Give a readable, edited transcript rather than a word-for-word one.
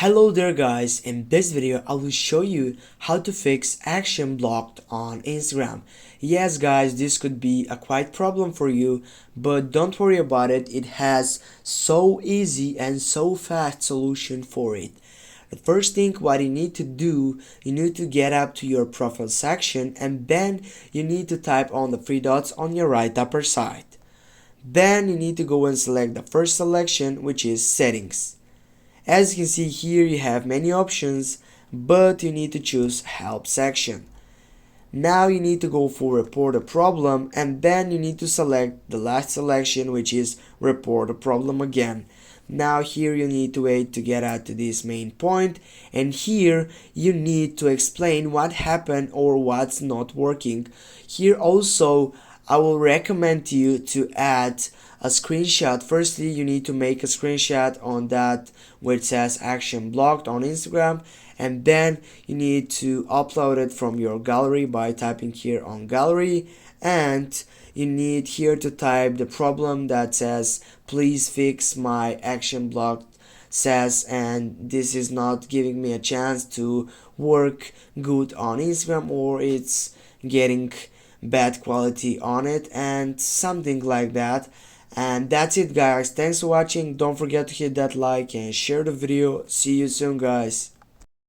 Hello there guys, in this video I will show you how to fix action blocked on Instagram. Yes guys, this could be a quite problem for you, but don't worry about it. It has so easy and so fast solution for it. The first thing what you need to do, you need to get up to your profile section and then you need to type on the three dots on your right upper side. Then you need to go and select the first selection, which is settings. As you can see here, you have many options, but you need to choose help section. Now you need to go for report a problem, and then you need to select the last selection, which is report a problem again. Now here you need to wait to get out to this main point, and here you need to explain what happened or what's not working. Here also I will recommend you to add a screenshot. Firstly, you need to make a screenshot on that where it says action blocked on Instagram, and then you need to upload it from your gallery by typing here on gallery, and you need here to type the problem that says please fix my action blocked says, and this is not giving me a chance to work good on Instagram, or it's getting bad quality on it and something like that. And that's it guys, thanks for watching. Don't forget to hit that like and share the video. See you soon guys.